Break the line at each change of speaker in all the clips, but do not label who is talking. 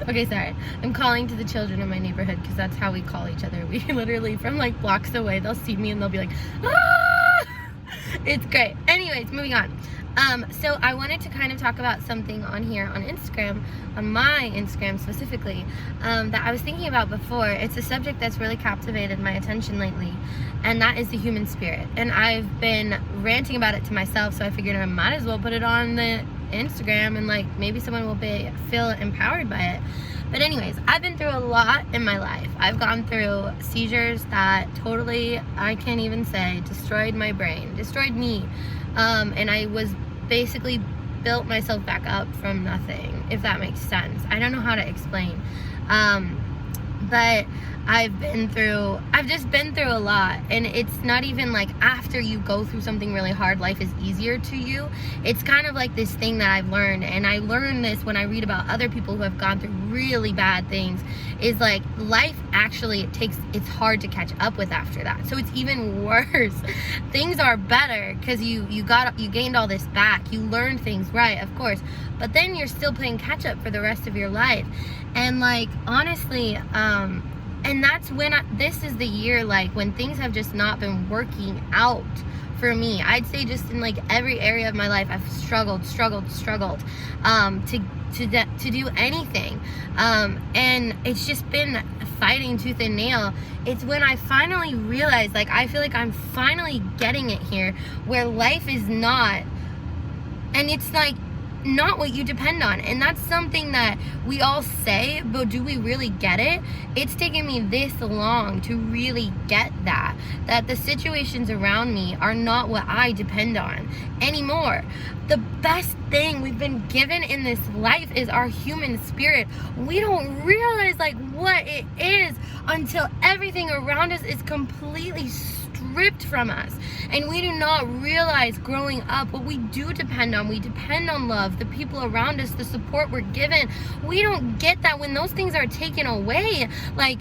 Okay, sorry. I'm calling to the children in my neighborhood because that's how we call each other. We literally, from like blocks away, they'll see me and they'll be like, ah! It's great. Anyways, moving on. So I wanted to kind of talk about something on here on Instagram, on my Instagram specifically, that I was thinking about before. It's a subject that's really captivated my attention lately, and that is the human spirit. And I've been ranting about it to myself, so I figured I might as well put it on the Instagram and like maybe someone will feel empowered by it. But anyways, I've been through a lot in my life. I've gone through seizures that totally, I can't even say, destroyed my brain, destroyed me. And I was basically built myself back up from nothing, if that makes sense. I don't know how to explain. But I've just been through a lot, and it's not even like after you go through something really hard, life is easier to you. It's kind of like this thing that I've learned, and I learned this when I read about other people who have gone through really bad things, is like life actually, it's hard to catch up with after that. So it's even worse. Things are better because you gained all this back. You learned things, right, of course, but then you're still playing catch up for the rest of your life. And like honestly, and that's when this is the year, like when things have just not been working out for me. I'd say just in like every area of my life, I've struggled to do anything, and it's just been fighting tooth and nail. It's when I finally realized, like I feel like I'm finally getting it here, where life is not, and it's like not what you depend on. And that's something that we all say, but do we really get it? It's taken me this long to really get that the situations around me are not what I depend on anymore. The best thing we've been given in this life is our human spirit. We don't realize like what it is until everything around us is completely stripped from us, and we do not realize growing up what we do depend on. We depend on love, the people around us, the support we're given. We don't get that when those things are taken away. Like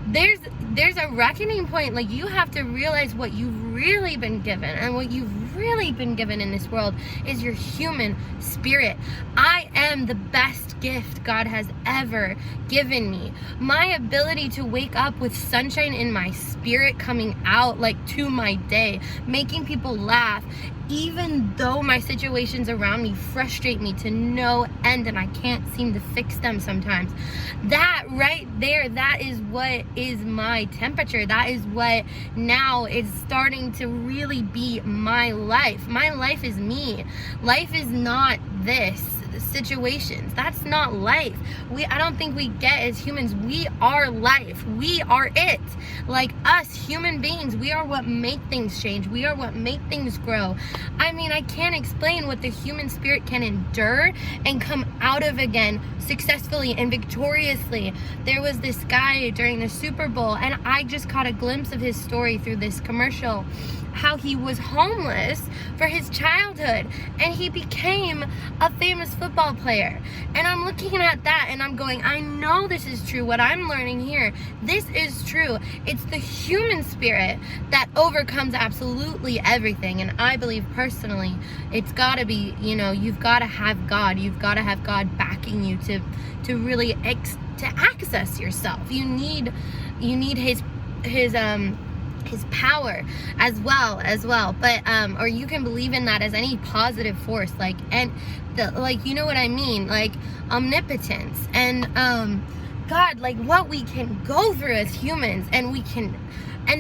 there's a reckoning point. Like you have to realize what you've really been given, and what you've really been given in this world is your human spirit. I am the best gift God has ever given me. My ability to wake up with sunshine in my spirit coming out like to my day, making people laugh, even though my situations around me frustrate me to no end and I can't seem to fix them sometimes. That right there, that is what is my temperature. That is what now is starting to really be my life. My life is me. Life is not this situations. That's not life. I don't think we get as humans, we are life. We are it. Like us human beings, we are what make things change. We are what make things grow. I mean, I can't explain what the human spirit can endure and come out of again successfully and victoriously. There was this guy during the Super Bowl, and I just caught a glimpse of his story through this commercial, how he was homeless for his childhood and he became a famous football player. And I'm looking at that and I'm going, I know this is true. What I'm learning here, this is true. It's the human spirit that overcomes absolutely everything. And I believe personally, it's got to be, you've got to have God. You've got to have God backing you to really to access yourself. You need his power as well, but or you can believe in that as any positive force, like, and you know what I mean, like omnipotence and God, like what we can go through as humans, and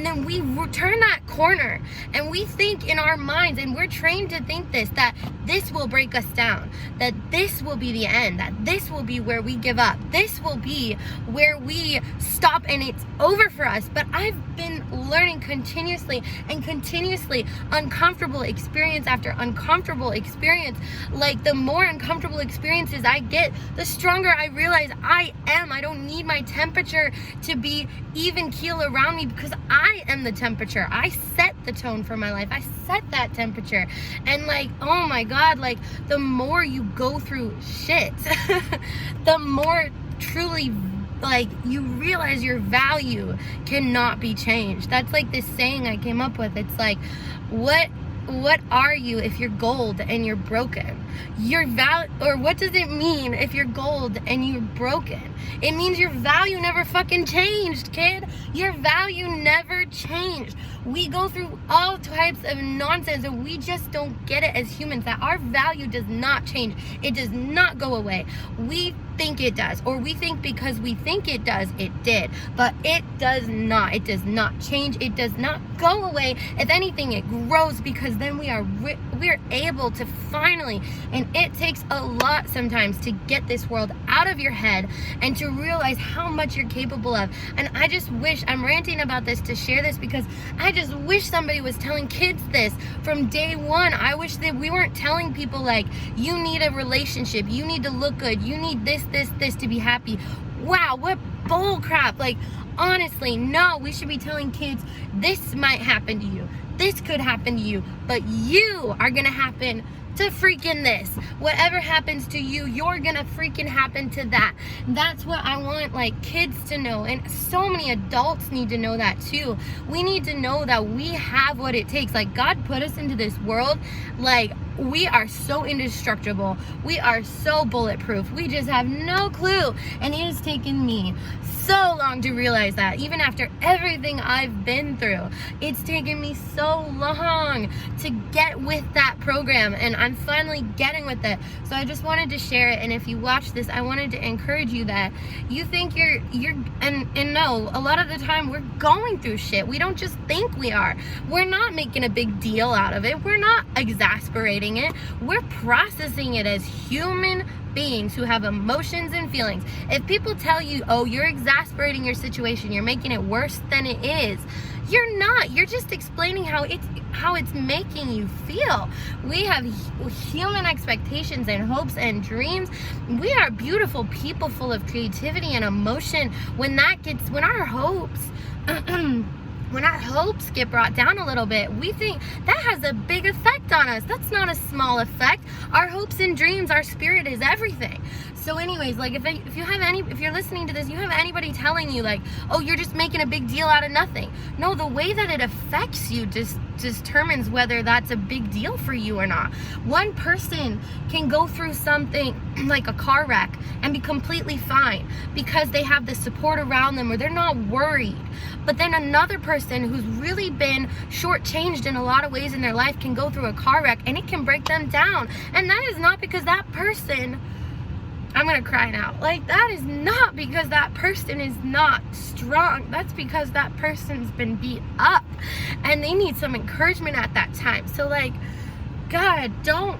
then we turn that corner and we think in our minds, and we're trained to think that this will break us down, that this will be the end, that this will be where we give up, this will be where we stop and it's over for us. But I've been learning continuously, uncomfortable experience after uncomfortable experience. Like the more uncomfortable experiences I get, the stronger I realize I am. I don't need my temperature to be even keel around me, because I am the temperature. I set the tone for my life. I set that temperature. And like, oh my God, like the more you go through shit, the more truly like you realize your value cannot be changed. That's like this saying I came up with. It's like, what are you if you're gold and you're broken? what does it mean if you're gold and you're broken? It means your value never fucking changed, kid. Your value never changed. We go through all types of nonsense and we just don't get it as humans, that our value does not change. It does not go away. We think it does, or we think because we think it does, it did, but it does not. It does not change. It does not go away. If anything, it grows, because then we're able to finally, and it takes a lot sometimes to get this world out of your head and to realize how much you're capable of. And I just wish, I'm ranting about this to share this because I just wish somebody was telling kids this from day one. I wish that we weren't telling people like, you need a relationship, you need to look good, you need this to be happy. Wow, what bull crap. Like, honestly, no, we should be telling kids this might happen to you, this could happen to you, but you are gonna happen to freaking this. Whatever happens to you, you're gonna freaking happen to that. That's what I want, like, kids to know, and so many adults need to know that too. We need to know that we have what it takes. Like, God put us into this world, like, we are so indestructible, we are so bulletproof, we just have no clue. And it has taken me so long to realize that, even after everything I've been through. It's taken me so long to get with that program, and I'm finally getting with it. So I just wanted to share it. And if you watch this, I wanted to encourage you that you think you're and no, a lot of the time we're going through shit. We don't just think we are. We're not making a big deal out of it. We're not exasperating it. We're processing it as human beings who have emotions and feelings. If people tell you, oh, you're exasperating your situation, you're making it worse than it is, you're not. You're just explaining how it's making you feel. We have human expectations and hopes and dreams. We are beautiful people full of creativity and emotion. When our hopes get brought down a little bit, we think that has a big effect on us. That's not a small effect. Our hopes and dreams, our spirit is everything. So anyways, like, if you're listening to this, you have anybody telling you like, oh, you're just making a big deal out of nothing. No, the way that it affects you just determines whether that's a big deal for you or not. One person can go through something like a car wreck and be completely fine because they have the support around them, or they're not worried. But then another person who's really been shortchanged in a lot of ways in their life can go through a car wreck and it can break them down. And that is not because that person, I'm gonna cry now. Like, that is not because that person is not strong. That's because that person's been beat up and they need some encouragement at that time. So, like, God, don't,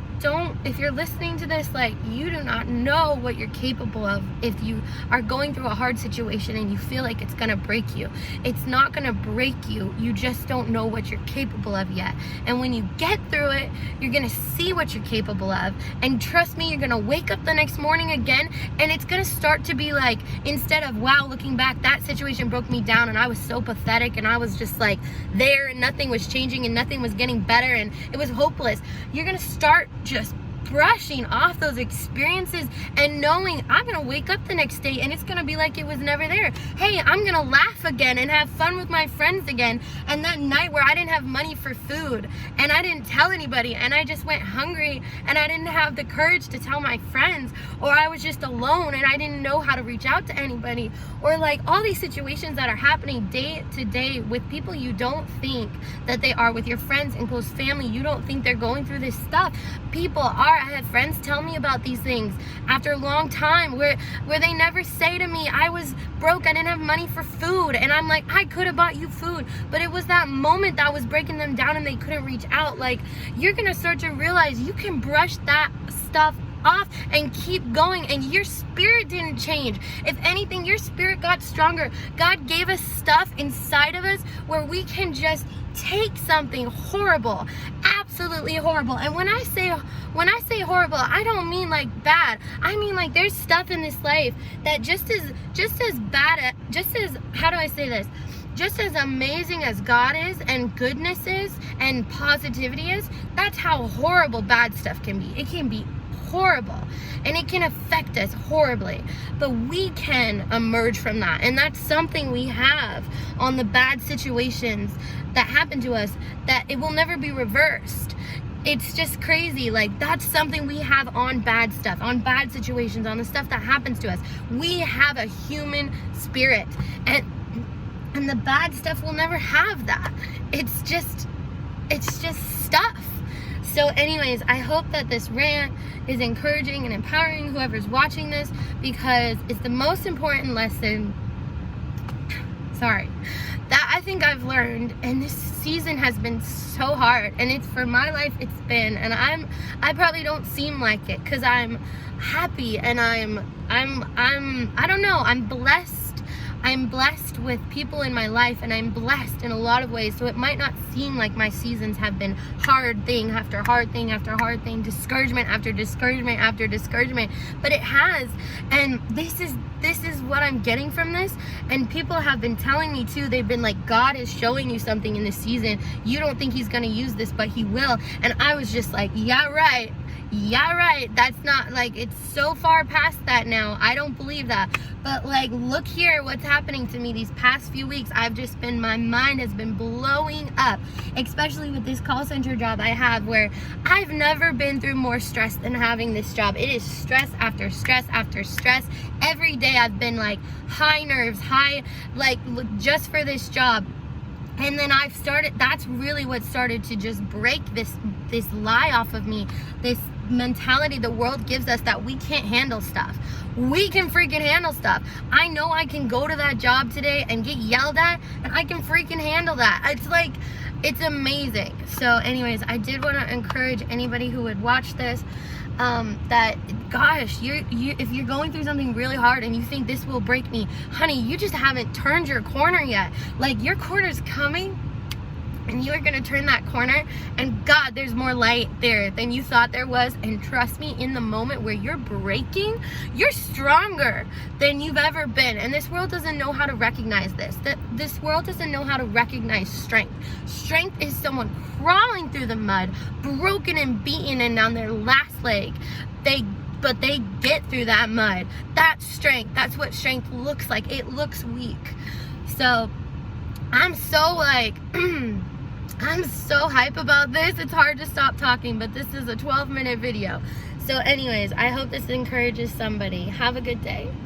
if you're listening to this, like, you do not know what you're capable of. If you are going through a hard situation and you feel like it's gonna break you, it's not gonna break you. You just don't know what you're capable of yet. And when you get through it, you're gonna see what you're capable of. And trust me, you're gonna wake up the next morning again, and it's gonna start to be like, instead of, wow, looking back, that situation broke me down and I was so pathetic and I was just like there and nothing was changing and nothing was getting better and it was hopeless. You're gonna start just brushing off those experiences and knowing, I'm gonna wake up the next day and it's gonna be like it was never there. Hey, I'm gonna laugh again and have fun with my friends again. And that night where I didn't have money for food and I didn't tell anybody and I just went hungry and I didn't have the courage to tell my friends, or I was just alone and I didn't know how to reach out to anybody, or like all these situations that are happening day to day with people you don't think that they are, with your friends and close family. You don't think they're going through this stuff. People are. I had friends tell me about these things after a long time where they never say to me, I was broke, I didn't have money for food, and I'm like, I could have bought you food, but it was that moment that was breaking them down and they couldn't reach out. Like, you're gonna start to realize you can brush that stuff off and keep going, and your spirit didn't change. If anything, your spirit got stronger. God gave us stuff inside of us where we can just take something horrible, absolutely horrible. And when I say horrible, I don't mean like bad. I mean like there's stuff in this life that just as how do I say this? Just as amazing as God is and goodness is and positivity is, that's how horrible bad stuff can be. It can be horrible and it can affect us horribly, but we can emerge from that. And that's something we have on the bad situations that happen to us, that it will never be reversed. it's just crazy. Like, that's something we have on bad stuff, on bad situations, on the stuff that happens to us. We have a human spirit, and the bad stuff will never have that. It's just stuff. So anyways, I hope that this rant is encouraging and empowering whoever's watching this, because it's the most important lesson, that I think I've learned. And this season has been so hard, and it's, for my life, it's been, and I probably don't seem like it, because I'm happy, and I don't know, I'm blessed. I'm blessed with people in my life, and I'm blessed in a lot of ways. So it might not seem like my seasons have been hard thing after hard thing after hard thing, discouragement after discouragement after discouragement, but it has. And this is what I'm getting from this. And people have been telling me too, they've been like, God is showing you something in this season. You don't think he's going to use this, but he will. And I was just like, yeah, right. That's not, like, it's so far past that now. I don't believe that. But like, look here, what's happening to me these past few weeks. My mind has been blowing up, especially with this call center job I have, where I've never been through more stress than having this job. It is stress after stress after stress. Every day I've been like high nerves, just for this job. And then that's really what started to just break this lie off of me, this mentality the world gives us that we can't handle stuff. We can freaking handle stuff. I know I can go to that job today and get yelled at, and I can freaking handle that. It's amazing. So anyways, I did want to encourage anybody who would watch this, that, gosh, if you're going through something really hard and you think this will break me, honey, you just haven't turned your corner yet. Like, your corner's coming, and you are going to turn that corner, and God, there's more light there than you thought there was. And trust me, in the moment where you're breaking, you're stronger than you've ever been. And this world doesn't know how to recognize this. This world doesn't know how to recognize strength. Strength is someone crawling through the mud, broken and beaten, and on their last leg, but they get through that mud. That's strength. That's what strength looks like. It looks weak. So I'm so I'm so hype about this. It's hard to stop talking, but this is a 12-minute video. So anyways, I hope this encourages somebody. Have a good day.